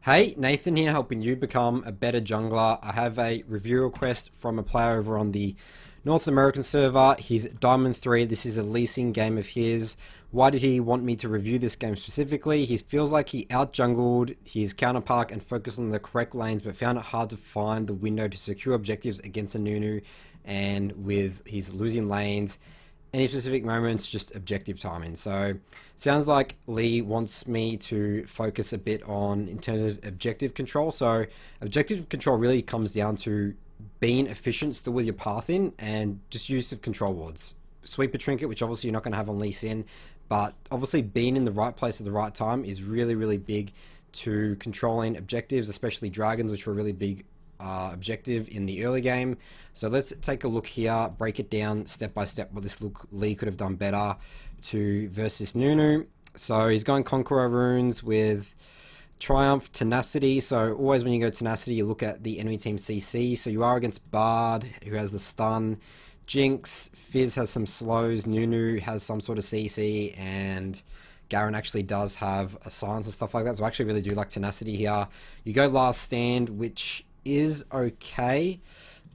Hey, Nathan here, helping you become a better jungler. I have a review request from a player over on the North American server. He's Diamond 3. This is a leasing game of his. Why did he want me to review this game specifically? He feels like he out-jungled his counterpart and focused on the correct lanes, but found it hard to find the window to secure objectives against a Nunu. And with his losing lanes, any specific moments, just objective timing. So sounds like Lee wants me to focus a bit on in terms of objective control. So objective control really comes down to being efficient still with your path in and just use of control wards. Sweeper trinket, which obviously you're not going to have on Lee Sin, but obviously being in the right place at the right time is really, really big to controlling objectives, especially dragons, which were really big objective in the early game. So let's take a look here, break it down step by step what this Lee could have done better to versus Nunu. So he's going Conqueror runes with Triumph, Tenacity. So always when you go Tenacity, you look at the enemy team CC. So you are against Bard, who has the stun. Jinx, Fizz has some slows, Nunu has some sort of CC, and Garen actually does have a silence and stuff like that. So I actually really do like Tenacity here. You go Last Stand, which is okay.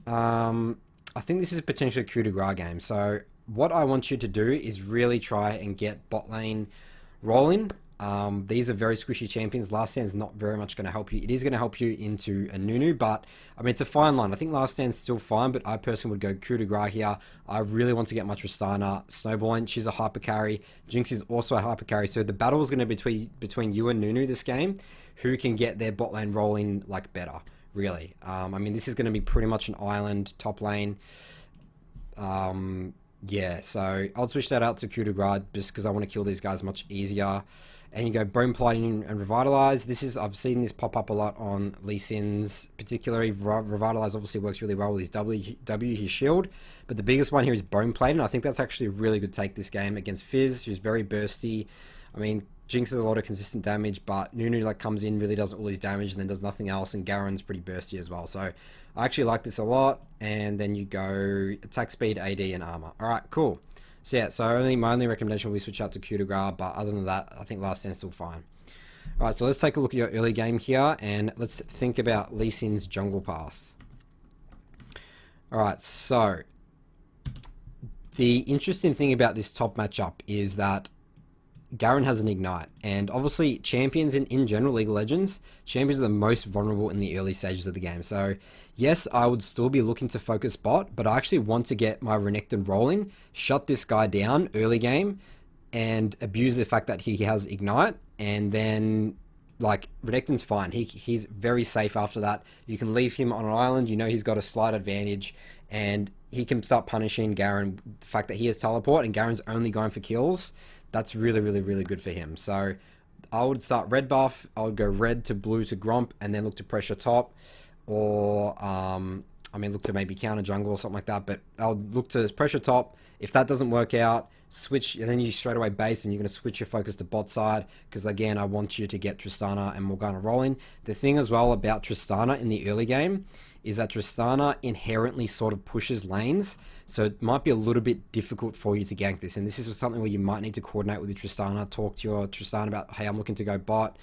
I think this is potentially a coup de grace game. So what I want you to do is really try and get bot lane rolling. These are very squishy champions. Last Stand is not very much going to help you. It is going to help you into a Nunu, but I mean, it's a fine line. I think Last Stand's still fine, but I personally would go coup de grace here. I really want to get my Tristana snowballing. She's a hyper carry. Jinx is also a hyper carry. So the battle is going to be between you and Nunu this game. Who can get their bot lane rolling like better? Really. I mean, this is going to be pretty much an island top lane. Yeah, so I'll switch that out to coup de grace just because I want to kill these guys much easier. And you go Bone Plating and Revitalize. I've seen this pop up a lot on Lee Sin's, particularly. Revitalize obviously works really well with his his shield. But the biggest one here is Bone Plating. I think that's actually a really good take this game against Fizz, who's very bursty. I mean, Jinx has a lot of consistent damage, but Nunu like comes in, really does all his damage, and then does nothing else, and Garen's pretty bursty as well. So I actually like this a lot. And then you go attack speed, AD, and armor. Alright, cool. So yeah, my only recommendation will be switch out to coup de grace, but other than that, I think Last Stand's still fine. Alright, so let's take a look at your early game here, and let's think about Lee Sin's jungle path. Alright, so the interesting thing about this top matchup is that Garen has an Ignite, and obviously champions in general, League of Legends, champions are the most vulnerable in the early stages of the game. So yes, I would still be looking to focus bot, but I actually want to get my Renekton rolling, shut this guy down early game, and abuse the fact that he has Ignite, and then like Renekton's fine. He's very safe after that. You can leave him on an island, you know he's got a slight advantage, and he can start punishing Garen. The fact that he has teleport and Garen's only going for kills, that's really, really, really good for him. So I would start red buff. I would go red to blue to Gromp, and then look to pressure top, or I mean, look to maybe counter jungle or something like that. But I'll look to pressure top. If that doesn't work out, switch, and then you straight away base, and you're going to switch your focus to bot side, because again, I want you to get Tristana and Morgana rolling. The thing as well about Tristana in the early game is that Tristana inherently sort of pushes lanes, so it might be a little bit difficult for you to gank this, and this is something where you might need to coordinate with your Tristana, talk to your Tristana about, hey, I'm looking to go bot.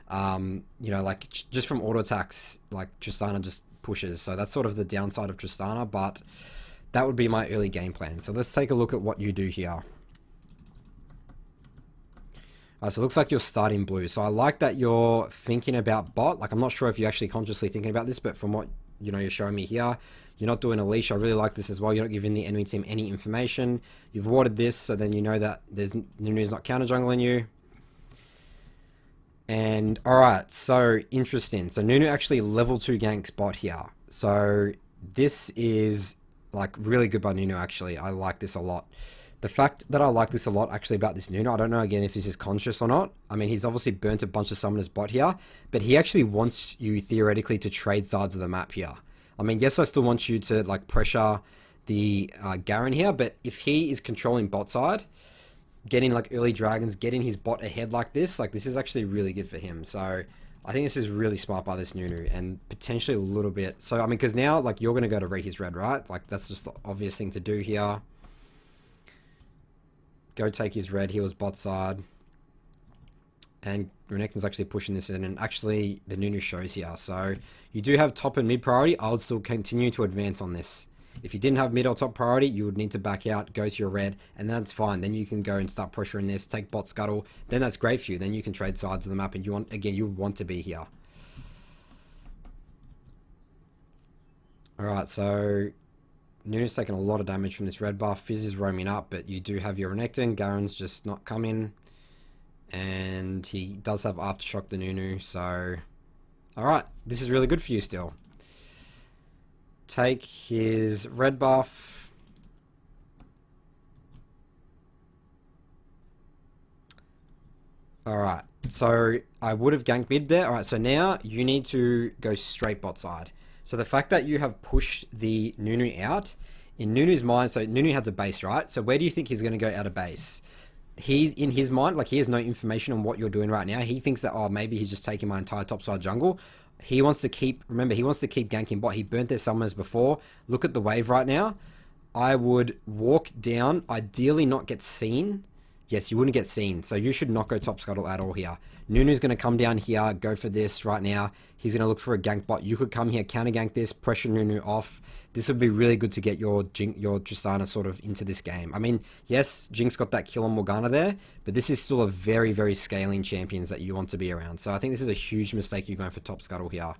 You know, like just from auto attacks, like Tristana just pushes, so that's sort of the downside of Tristana, but that would be my early game plan. So let's take a look at what you do here. So it looks like you're starting blue. So I like that you're thinking about bot. Like, I'm not sure if you're actually consciously thinking about this, but from what you're showing me here, you're not doing a leash. I really like this as well. You're not giving the enemy team any information. You've warded this, so then you know that Nunu's not counter jungling you. And alright, so interesting. So Nunu actually level 2 ganks bot here. So this is like really good by Nunu actually. I like this a lot. The fact that I like this a lot actually about this Nunu, I don't know again if this is conscious or not. I mean, he's obviously burnt a bunch of summoners bot here, but he actually wants you theoretically to trade sides of the map here. I mean, yes, I still want you to like pressure the Garen here, but if he is controlling bot side, getting like early dragons, getting his bot ahead like this is actually really good for him. So I think this is really smart by this Nunu, and potentially a little bit. So I mean, because now like you're going to go to read his red, right? Like that's just the obvious thing to do here. Go take his red, he was bot side. And Renekton's actually pushing this in, and actually the Nunu shows here. So you do have top and mid priority. I would still continue to advance on this. If you didn't have mid or top priority, you would need to back out, go to your red, and that's fine. Then you can go and start pressuring this, take bot scuttle. Then that's great for you. Then you can trade sides of the map, and you want, again, you want to be here. Alright, so Nunu's taking a lot of damage from this red buff. Fizz is roaming up, but you do have your Renekton. Garen's just not coming. And he does have Aftershock the Nunu, so... Alright, this is really good for you still. Take his red buff. Alright, so I would have ganked mid there. Alright, so now you need to go straight bot side. So the fact that you have pushed the Nunu out, in Nunu's mind, so Nunu has a base, right? So where do you think he's going to go out of base? He's in his mind, like he has no information on what you're doing right now. He thinks that, oh, maybe he's just taking my entire topside jungle. He wants to keep, remember, he wants to keep ganking bot. He burnt their summers before. Look at the wave right now. I would walk down, ideally not get seen. Yes, you wouldn't get seen. So you should not go top scuttle at all here. Nunu's going to come down here, go for this right now. He's going to look for a gank bot. You could come here, counter gank this, pressure Nunu off. This would be really good to get your Tristana sort of into this game. I mean, yes, Jinx got that kill on Morgana there, but this is still a very, very scaling champions that you want to be around. So I think this is a huge mistake you're going for top scuttle here.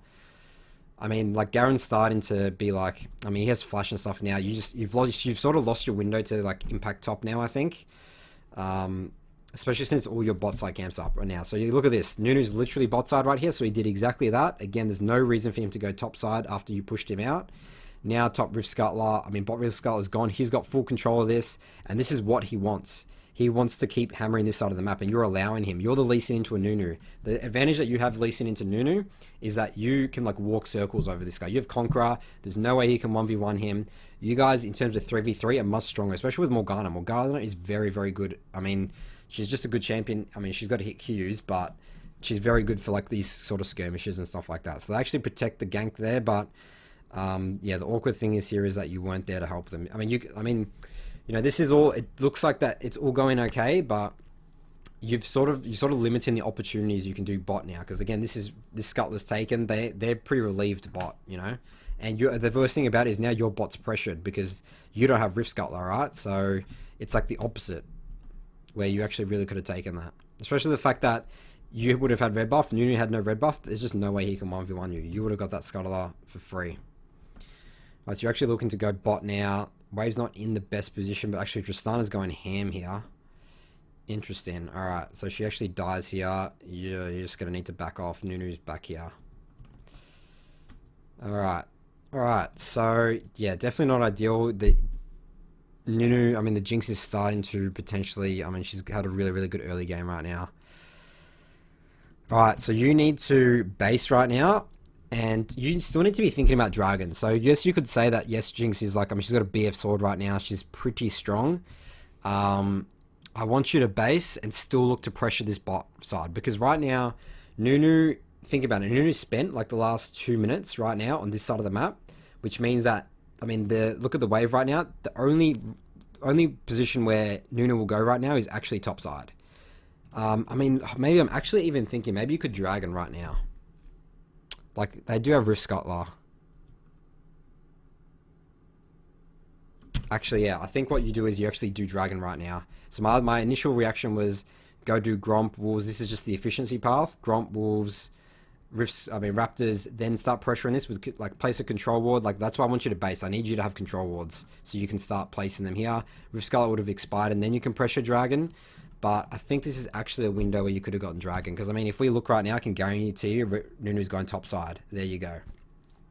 I mean, like Garen's starting to be like, I mean, he has flash and stuff now. You've sort of lost your window to like impact top now, I think. Especially since all your bot side camps up right now. So you look at this, Nunu's literally bot side right here, so he did exactly that. Again, there's no reason for him to go top side after you pushed him out. Now top Rift Scuttler, bot Rift Scuttler is gone. He's got full control of this, and this is what he wants. He wants to keep hammering this side of the map, and you're allowing him. You're the leasing into a Nunu. The advantage that you have leasing into Nunu is that you can like walk circles over this guy. You have Conqueror. There's no way he can 1v1 him. You guys, in terms of 3v3, are much stronger, especially with Morgana. Morgana is very, very good. I mean, she's just a good champion. I mean, she's got to hit Qs, but she's very good for like these sort of skirmishes and stuff like that. So they actually protect the gank there, but yeah, the awkward thing is here is that you weren't there to help them. I mean, you know, this is all. It looks like that it's all going okay, but you're sort of limiting the opportunities you can do bot now. Because again, this Scuttler's taken. They're pretty relieved bot, you know. And the worst thing about it is now your bot's pressured because you don't have Rift Scuttler, right? So it's like the opposite, where you actually really could have taken that. Especially the fact that you would have had red buff, Nunu had no red buff. There's just no way he can 1v1 you. You would have got that Scuttler for free. Right, so you're actually looking to go bot now. Wave's not in the best position, but actually Tristana's going ham here. Interesting. Alright, so she actually dies here. You're just going to need to back off. Nunu's back here. Alright. Alright, so yeah, definitely not ideal. The Nunu, I mean, the Jinx is starting to potentially, I mean, she's had a really, really good early game right now. Alright, so you need to base right now, and you still need to be thinking about Dragon. So yes, you could say that, yes, Jinx is like, I mean, she's got a BF sword right now. She's pretty strong. I want you to base and still look to pressure this bot side, because right now, Nunu, think about it, Nunu spent like the last 2 minutes right now on this side of the map, which means that, I mean, look at the wave right now. The only position where Nunu will go right now is actually top side. I mean, maybe I'm actually even thinking maybe you could Dragon right now. Like, they do have Rift Scuttler. Actually, yeah, I think what you do is you actually do Dragon right now. So my initial reaction was go do Gromp, Wolves. This is just the efficiency path. Gromp, Wolves, Raptors, then start pressuring this with like place a control ward. Like, that's why I want you to base. I need you to have control wards so you can start placing them here. Rift Scuttler would have expired and then you can pressure Dragon. But I think this is actually a window where you could have gotten Dragon. Because, I mean, if we look right now, I can guarantee you Nunu's going top side. There you go.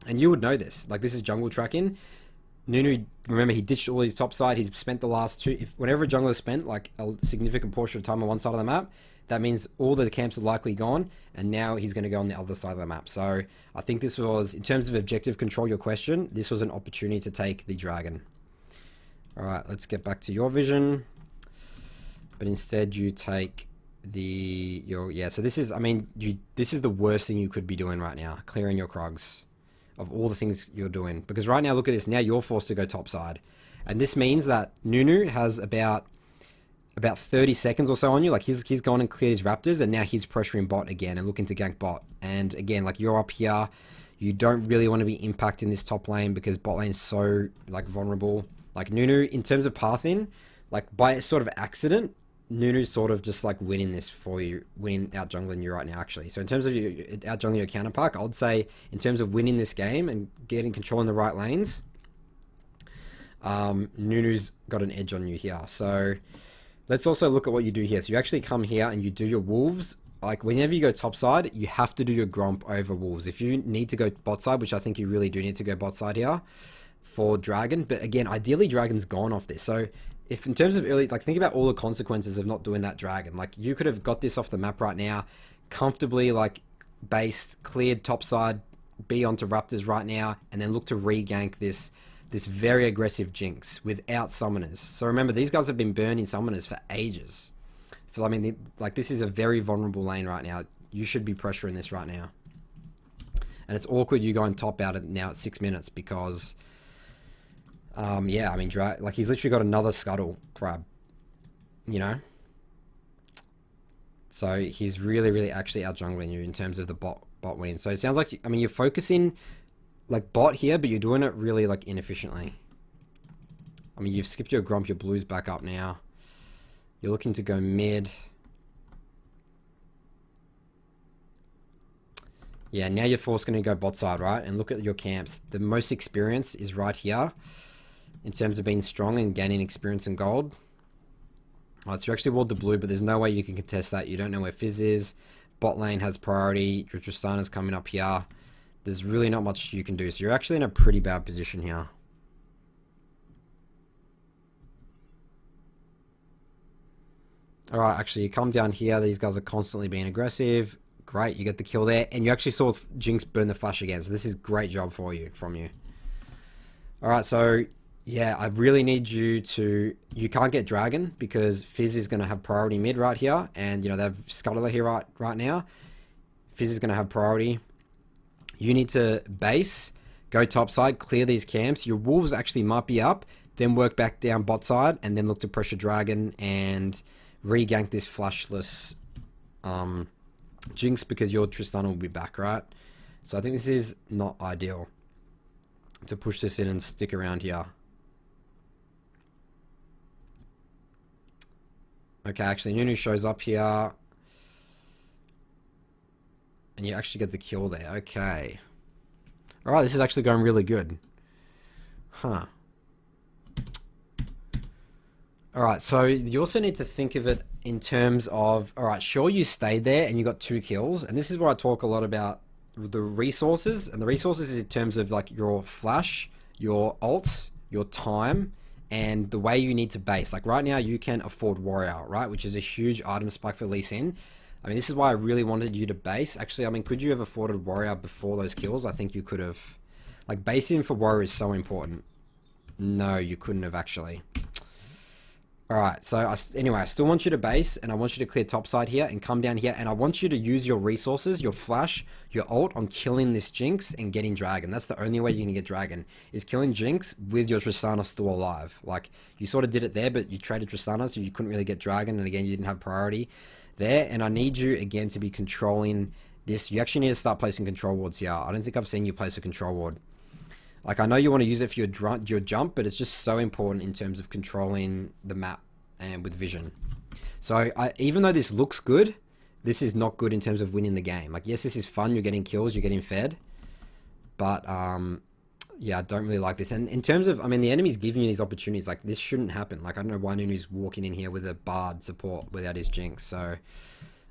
And you would know this. Like, this is jungle tracking. Nunu, remember, he ditched all his top side. He's spent the last whenever a jungler spent like a significant portion of time on one side of the map, that means all the camps are likely gone, and now he's going to go on the other side of the map. So I think this was, in terms of objective control, your question, this was an opportunity to take the Dragon. All right, let's get back to your vision. But instead you take so this is, I mean, this is the worst thing you could be doing right now, clearing your Krogs of all the things you're doing. Because right now, look at this, now you're forced to go top side. And this means that Nunu has about about 30 seconds or so on you. Like he's gone and cleared his raptors, and now he's pressuring bot again and looking to gank bot. And again, like you're up here, you don't really want to be impacting this top lane because bot lane is so like vulnerable. Like Nunu, in terms of pathing, like by sort of accident, Nunu's sort of just like winning this for you, winning out jungling you right now actually. So in terms of you out jungling your counterpart, I would say in terms of winning this game and getting control in the right lanes, Nunu's got an edge on you here. So let's also look at what you do here. So you actually come here and you do your wolves. Like whenever you go top side, you have to do your gromp over wolves. If you need to go bot side, which I think you really do need to go bot side here for dragon, but again, ideally dragon's gone off this. So if in terms of early, like think about all the consequences of not doing that dragon. Like you could have got this off the map right now, comfortably like based, cleared top side, be onto raptors right now, and then look to re-gank this very aggressive Jinx without summoners. So remember, these guys have been burning summoners for ages. I mean, like this is a very vulnerable lane right now. You should be pressuring this right now. And it's awkward you going top out now at 6 minutes because, yeah, I mean, like he's literally got another scuttle crab, you know? So he's really, really actually out jungling you in terms of the bot winning. So it sounds like, I mean, you're focusing like bot here, but you're doing it really like inefficiently. I mean, you've skipped your gromp, your blue's back up now. You're looking to go mid. Yeah, now you're forced going to go bot side, right? And look at your camps. The most experience is right here in terms of being strong and gaining experience and gold. Alright, so you actually walled the blue, but there's no way you can contest that. You don't know where Fizz is. Bot lane has priority. Your Tristana's coming up here. There's really not much you can do. So you're actually in a pretty bad position here. Alright, actually you come down here. These guys are constantly being aggressive. Great, you get the kill there. And you actually saw Jinx burn the flash again. So this is great job from you. Alright, so yeah, I really need you to... You can't get Dragon because Fizz is going to have priority mid right here. And, you know, they have Scuttler here right now. Fizz is going to have priority. You need to base, go top side, clear these camps. Your wolves actually might be up. Then work back down bot side. And then look to pressure Dragon and re-gank this flashless Jinx because your Tristana will be back, right? So I think this is not ideal to push this in and stick around here. Okay, actually Nunu shows up here. And you actually get the kill there. Okay. Alright, this is actually going really good. Huh. Alright, so you also need to think of it in terms of, alright, sure you stayed there and you got 2 kills. And this is where I talk a lot about the resources. And the resources is in terms of like your flash, your ult, your time, and the way you need to base. Like right now you can afford Warrior, right? Which is a huge item spike for Lee Sin. I mean, this is why I really wanted you to base. Actually, I mean, could you have afforded Warrior before those kills? I think you could have. Like, basing for Warrior is so important. No, you couldn't have actually. Alright, so anyway, I still want you to base, and I want you to clear topside here, and come down here, and I want you to use your resources, your flash, your ult, on killing this Jinx and getting Dragon. That's the only way you're going to get Dragon, is killing Jinx with your Tristana still alive. Like, you sort of did it there, but you traded Tristana, so you couldn't really get Dragon, and again, you didn't have priority there, and I need you, again, to be controlling this. You actually need to start placing control wards here. I don't think I've seen you place a control ward. Like, I know you want to use it for your jump, but it's just so important in terms of controlling the map and with vision. So, even though this looks good, this is not good in terms of winning the game. Like, yes, this is fun. You're getting kills. You're getting fed. But, yeah, I don't really like this. And in terms of, I mean, the enemy's giving you these opportunities. Like, this shouldn't happen. Like, I don't know why Nunu's walking in here with a Bard support without his Jinx. So,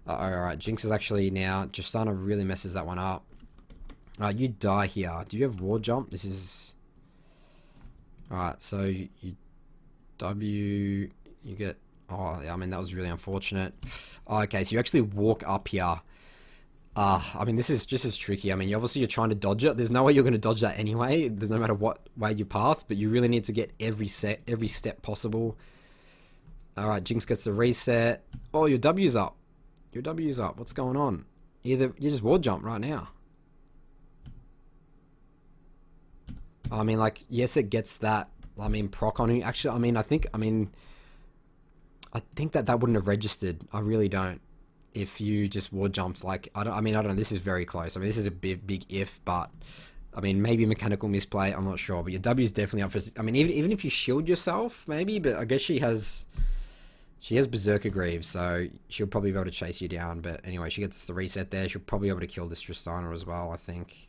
alright, Jinx is actually now, Justana really messes that one up. You die here. Do you have ward jump? This is... Alright, so you W... You get... Oh, I mean, that was really unfortunate. Oh, okay, so you actually walk up here. I mean, this is just as tricky. I mean, obviously you're trying to dodge it. There's no way you're going to dodge that anyway. There's no matter what way you path, but you really need to get every step possible. Alright, Jinx gets the reset. Oh, your W's up. Your W's up. What's going on? Either you just ward jump right now. I mean, like, yes, it gets that, I mean, proc on you. Actually, I mean, I think that that wouldn't have registered. I really don't. If you just ward jumped, like, I don't, I mean, I don't know. This is very close. I mean, this is a big if, but I mean, maybe mechanical misplay. I'm not sure, but your W is definitely up for. I mean, even if you shield yourself, maybe. But I guess she has Berserker Greaves, so she'll probably be able to chase you down. But anyway, she gets the reset there. She'll probably be able to kill this Tristana as well, I think.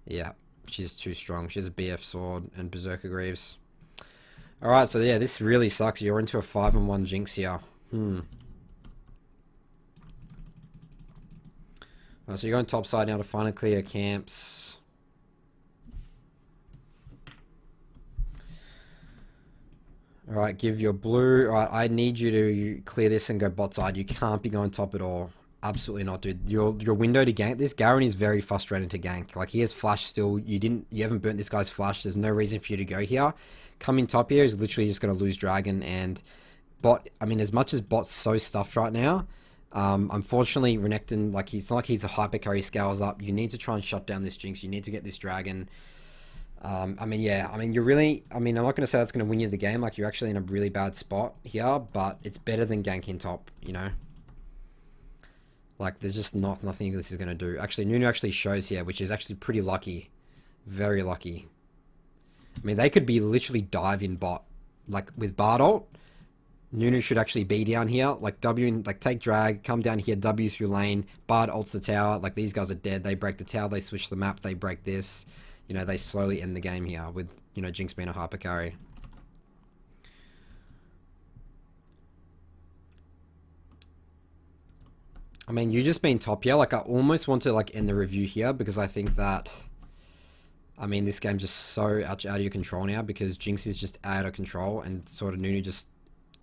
Yeah, she's too strong. She has a BF sword and Berserker Greaves. Alright, so yeah, this really sucks. You're into a 5-1 Jinx here. Alright, so you're going top side now to finally clear your camps. Alright, give your blue. Alright, I need you to clear this and go bot side. You can't be going top at all. Absolutely not, dude. Your window to gank. This Garen is very frustrating to gank. Like, he has flash still. You haven't burnt this guy's flash. There's no reason for you to go here. Coming top here is literally just going to lose dragon, and bot. I mean, as much as bot's so stuffed right now, unfortunately, Renekton, like, it's not like he's a hyper carry, scales up. You need to try and shut down this Jinx. You need to get this dragon. I mean, yeah. I mean, you're really. I mean, I'm not going to say that's going to win you the game. Like, you're actually in a really bad spot here, but it's better than ganking top. You know. Like, there's just nothing this is going to do. Actually, Nunu actually shows here, which is actually pretty lucky. Very lucky. I mean, they could be literally dive in bot. Like, with Bard ult, Nunu should actually be down here. Like, W, like, take drag, come down here, W through lane. Bard ults the tower. Like, these guys are dead. They break the tower, they switch the map, they break this. You know, they slowly end the game here with, you know, Jinx being a hyper carry. I mean, you just being top here. Like, I almost want to, like, end the review here because I think that, I mean, this game's just so out of your control now because Jinx is just out of control and sort of Nunu just,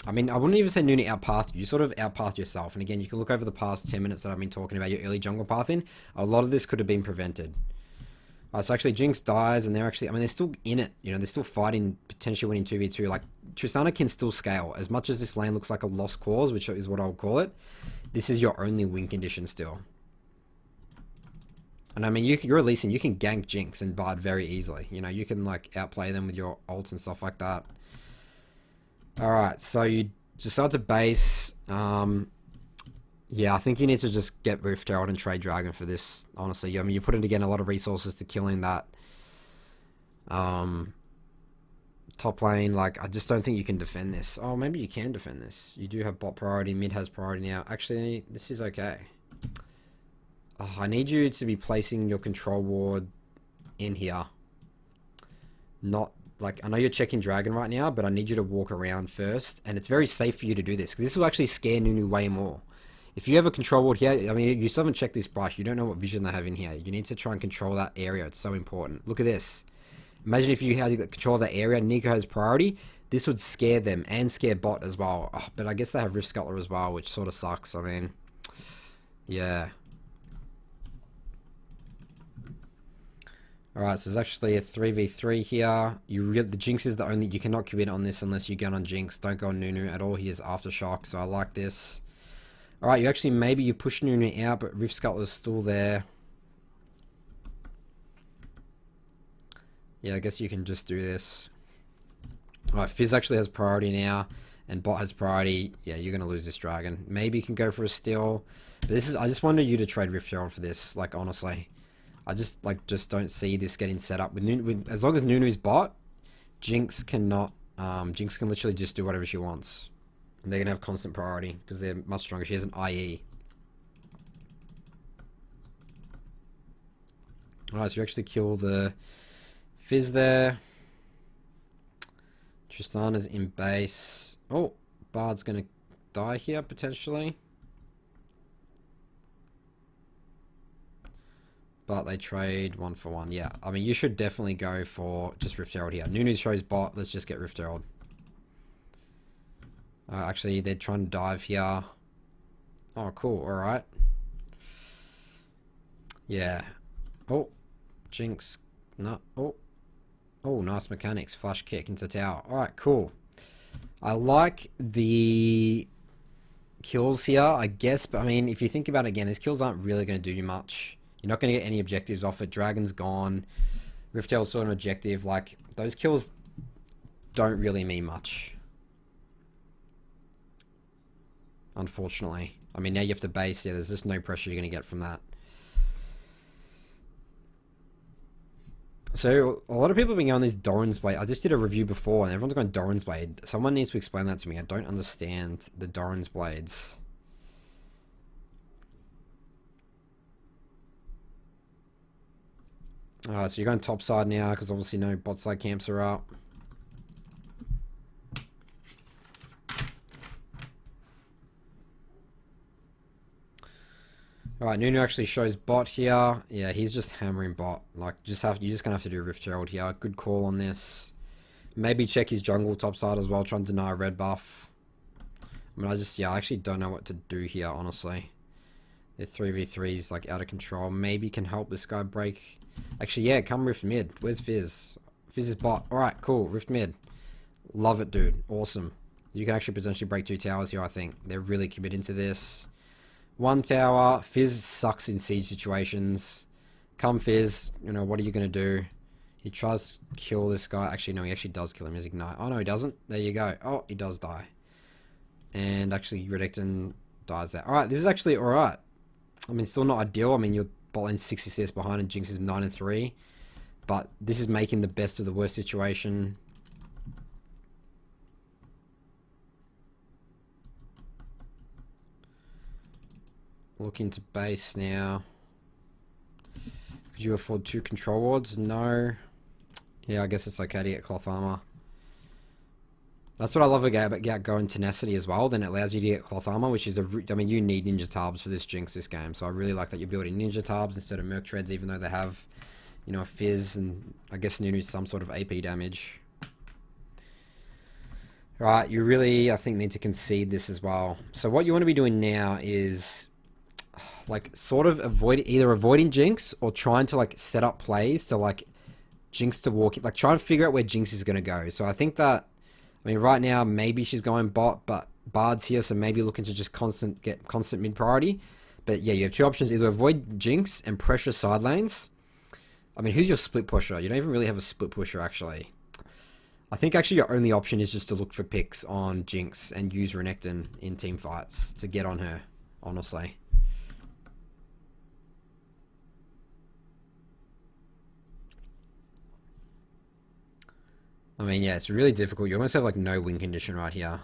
I mean, I wouldn't even say Nunu outpathed you. You sort of outpathed yourself. And again, you can look over the past 10 minutes that I've been talking about your early jungle pathing. A lot of this could have been prevented. So actually, Jinx dies, and they're actually, I mean, they're still in it. You know, they're still fighting, potentially winning 2v2. Like, Tristana can still scale. As much as this lane looks like a lost cause, which is what I'll call it, this is your only win condition still. And I mean, you're a Lee Sin, you can gank Jinx and Bard very easily. You know, you can, like, outplay them with your ults and stuff like that. Alright, so you decide to base. Yeah, I think you need to just get Rift Herald and trade Dragon for this, honestly. I mean, you put in, again, a lot of resources to killing that top lane. Like, I just don't think you can defend this. Oh, maybe you can defend this. You do have bot priority, mid has priority now. Actually, this is okay. Oh, I need you to be placing your control ward in here. Not, like, I know you're checking Dragon right now, but I need you to walk around first. And it's very safe for you to do this, because this will actually scare Nunu way more. If you have a control ward here, I mean, you still haven't checked this brush. You don't know what vision they have in here. You need to try and control that area. It's so important. Look at this. Imagine if you had control of that area. Nico has priority. This would scare them and scare bot as well. Oh, but I guess they have Rift Scuttler as well, which sort of sucks. I mean, yeah. Alright, so there's actually a 3v3 here. The Jinx is the only... You cannot commit on this unless you get on Jinx. Don't go on Nunu at all. He is Aftershock, so I like this. Alright, you actually, maybe you push Nunu out, but Rift Scuttler's still there. Yeah, I guess you can just do this. Alright, Fizz actually has priority now, and Bot has priority. Yeah, you're going to lose this dragon. Maybe you can go for a steal. But this is, I just wanted you to trade Rift Herald for this, like, honestly. I just don't see this getting set up. As long as Nunu's bot, Jinx cannot, Jinx can literally just do whatever she wants. And they're going to have constant priority, because they're much stronger. She has an IE. Alright, so you actually kill the Fizz there. Tristana's in base. Oh, Bard's going to die here, potentially. But they trade 1 for 1. Yeah, I mean, you should definitely go for just Rift Herald here. Nunu shows bot. Let's just get Rift Herald. Actually, they're trying to dive here. Oh, cool. Alright. Yeah. Oh, Jinx. No. Oh. Oh, nice mechanics. Flash kick into tower. Alright, cool. I like the kills here, I guess. But, I mean, if you think about it again, these kills aren't really going to do you much. You're not going to get any objectives off it. Dragon's gone. Rift Herald's sort of an objective. Like, those kills don't really mean much. unfortunately. I mean, now you have to base. Yeah, there's just no pressure you're going to get from that. So, a lot of people have been going this Doran's Blade. I just did a review before, and everyone's going Doran's Blade. Someone needs to explain that to me. I don't understand the Doran's Blades. So you're going top side now, because obviously no bot side camps are up. Alright, Nunu actually shows bot here. Yeah, he's just hammering bot. Like, you're just gonna have to do Rift Herald here. Good call on this. Maybe check his jungle top side as well, try and deny a red buff. I mean, I actually don't know what to do here, honestly. Their 3v3 is like out of control. Maybe can help this guy break. Actually, yeah, come Rift mid. Where's Fizz? Fizz is bot. Alright, cool. Rift mid. Love it, dude. Awesome. You can actually potentially break 2 towers here, I think. They're really committed to this. 1 tower. Fizz sucks in siege situations. Come Fizz. You know, what are you going to do? He tries to kill this guy. Actually, no, he actually does kill him. His ignite. Oh, no, he doesn't. There you go. Oh, he does die. And actually, Redecton dies there. Alright, this is actually alright. I mean, still not ideal. I mean, you're botling 60 CS behind and Jinx is 9-3. But this is making the best of the worst situation. Looking to base now. Could you afford 2 control wards? No. Yeah, I guess it's okay to get cloth armor. That's what I love about going tenacity as well. Then it allows you to get cloth armor, which is I mean, you need ninja tarbs for this Jinx this game. So I really like that you're building ninja tarbs instead of merc treads, even though they have, you know, a fizz and I guess Nunu's some sort of AP damage. Right, you really, I think, need to concede this as well. So what you want to be doing now is like sort of either avoiding Jinx or trying to like set up plays to like Jinx to walk, like try and figure out where Jinx is going to go. So I think that, I mean, right now maybe she's going bot, but Bard's here, so maybe looking to just get constant mid priority. But yeah, you have 2 options: either avoid Jinx and pressure side lanes. I mean, who's your split pusher? You don't even really have a split pusher actually. I think actually your only option is just to look for picks on Jinx and use Renekton in team fights to get on her, honestly. I mean, yeah, it's really difficult. You almost have like no win condition right here.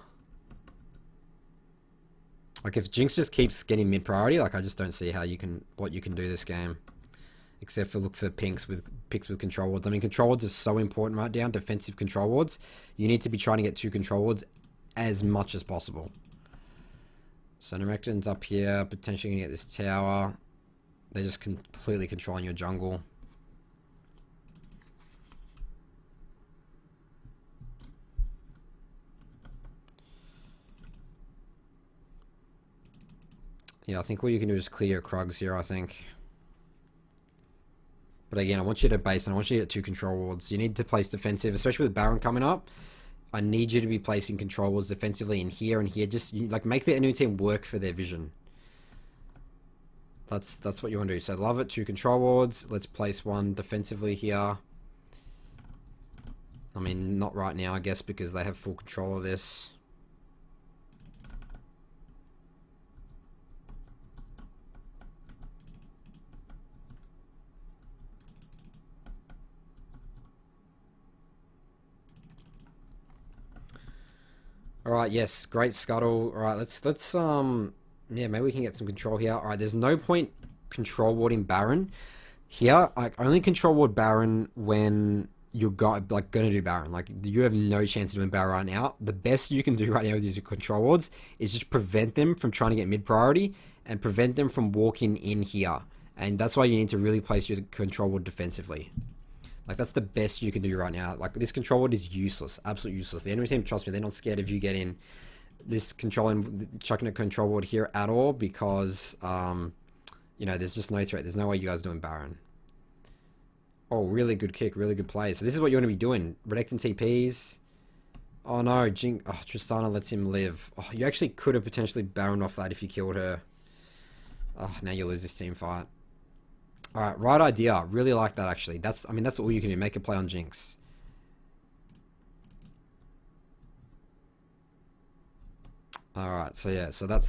Like if Jinx just keeps getting mid priority, like I just don't see how what you can do this game. Except for look for picks with control wards. I mean, control wards is so important right now. Defensive control wards. You need to be trying to get 2 control wards as much as possible. So Renekton's up here, potentially gonna get this tower. They're just completely controlling your jungle. Yeah, I think what you can do is clear your Krugs here, I think. But again, I want you to base and I want you to get 2 control wards. You need to place defensive, especially with Baron coming up. I need you to be placing control wards defensively in here and here. Just like make the enemy team work for their vision. That's what you want to do. So love it, 2 control wards. Let's place 1 defensively here. I mean, not right now, I guess, because they have full control of this. Alright, yes, great scuttle. Alright, let's yeah, maybe we can get some control here. Alright, there's no point control warding Baron. Here, like only control ward Baron when you're gonna do Baron. Like you have no chance of doing Baron right now. The best you can do right now with your control wards is just prevent them from trying to get mid priority and prevent them from walking in here. And that's why you need to really place your control ward defensively. Like, that's the best you can do right now. Like, this control ward is useless. Absolutely useless. The enemy team, trust me, they're not scared of you getting this chucking a control ward here at all because, you know, there's just no threat. There's no way you guys are doing Baron. Oh, really good kick. Really good play. So this is what you want to be doing. Renekton TPs. Oh, no. Tristana lets him live. Oh, you actually could have potentially Baroned off that if you killed her. Oh, now you lose this team fight. Alright, right idea. Really like that, actually. That's all you can do. Make a play on Jinx. Alright, so yeah, so that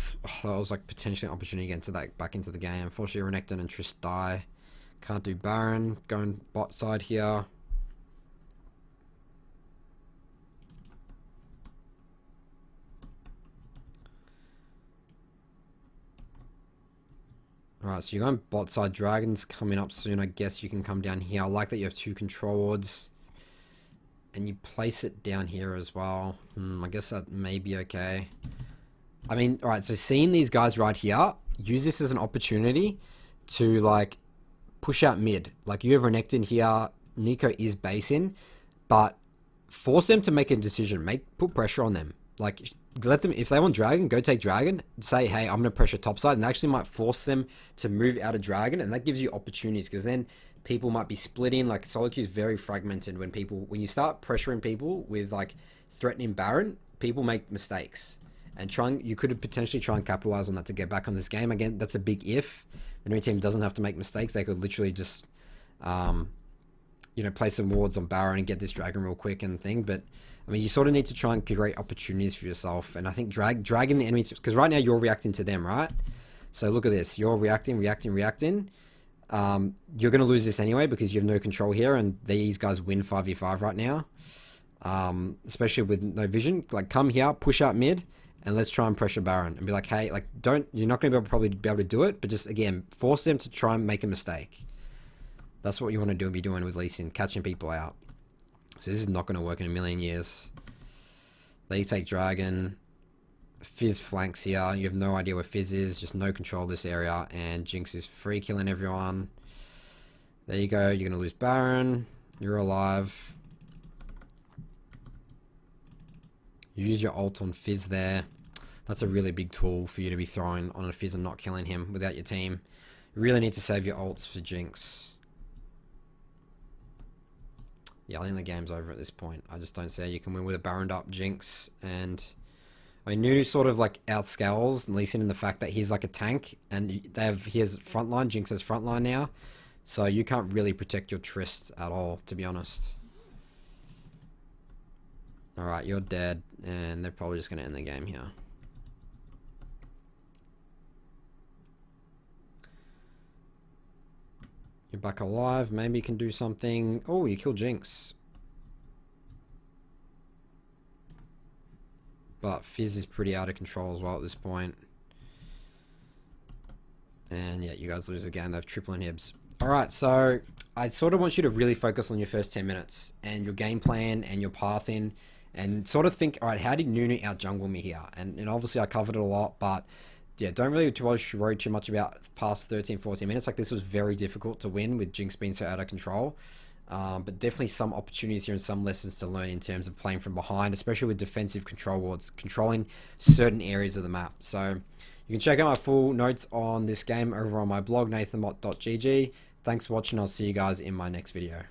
was like potentially an opportunity to get into that back into the game. Unfortunately, Renekton and Triss die. Can't do Baron. Going bot side here. Alright, so you're going bot side. Dragon's coming up soon. I guess you can come down here. I like that you have 2 control wards. And you place it down here as well. I guess that may be okay. I mean, alright, so seeing these guys right here, use this as an opportunity to, like, push out mid. Like, you have Renekton here, Nico is basing, but force them to make a decision. Put pressure on them. Like, let them, if they want Dragon, go take Dragon. Say, hey, I'm going to pressure topside, and they actually might force them to move out of Dragon, and that gives you opportunities, because then people might be splitting. Like, solo queue is very fragmented when you start pressuring people with, like, threatening Baron, people make mistakes. And you could potentially try and capitalize on that to get back on this game. Again, that's a big if. The new team doesn't have to make mistakes. They could literally just, play some wards on Baron and get this Dragon real quick and thing. But, I mean, you sort of need to try and create opportunities for yourself. And I think dragging the enemies, because right now you're reacting to them, right? So look at this. You're reacting. You're going to lose this anyway because you have no control here. And these guys win 5v5 right now. Especially with no vision. Like, come here, push out mid. And let's try and pressure Baron and be like, hey, like, you're not going to probably be able to do it, but just, again, force them to try and make a mistake. That's what you want to do and be doing with Lee Sin, catching people out. So this is not going to work in a million years. They take Dragon. Fizz flanks here. You have no idea where Fizz is, just no control of this area, and Jinx is free killing everyone. There you go. You're going to lose Baron. You're alive. You use your ult on Fizz there. That's a really big tool for you to be throwing on a Fizz and not killing him without your team. You really need to save your ults for Jinx. Yeah, I think the game's over at this point. I just don't see how you can win with a Baroned up Jinx. And I mean, Nunu sort of like outscales Lee Sin in the fact that he's like a tank, and he has frontline. Jinx has frontline now, so you can't really protect your Triss at all, to be honest. Alright, you're dead, and they're probably just going to end the game here. You're back alive, maybe you can do something. Oh, you killed Jinx. But Fizz is pretty out of control as well at this point. And yeah, you guys lose the game. They have triple inhibs. Alright, so I sort of want you to really focus on your first 10 minutes and your game plan and your pathing. And sort of think, alright, how did Nunu out-jungle me here? And obviously I covered it a lot, but yeah, don't really worry too much about past 13, 14 minutes. Like, this was very difficult to win with Jinx being so out of control. But definitely some opportunities here and some lessons to learn in terms of playing from behind, especially with defensive control wards, controlling certain areas of the map. So you can check out my full notes on this game over on my blog, nathanmott.gg. Thanks for watching. I'll see you guys in my next video.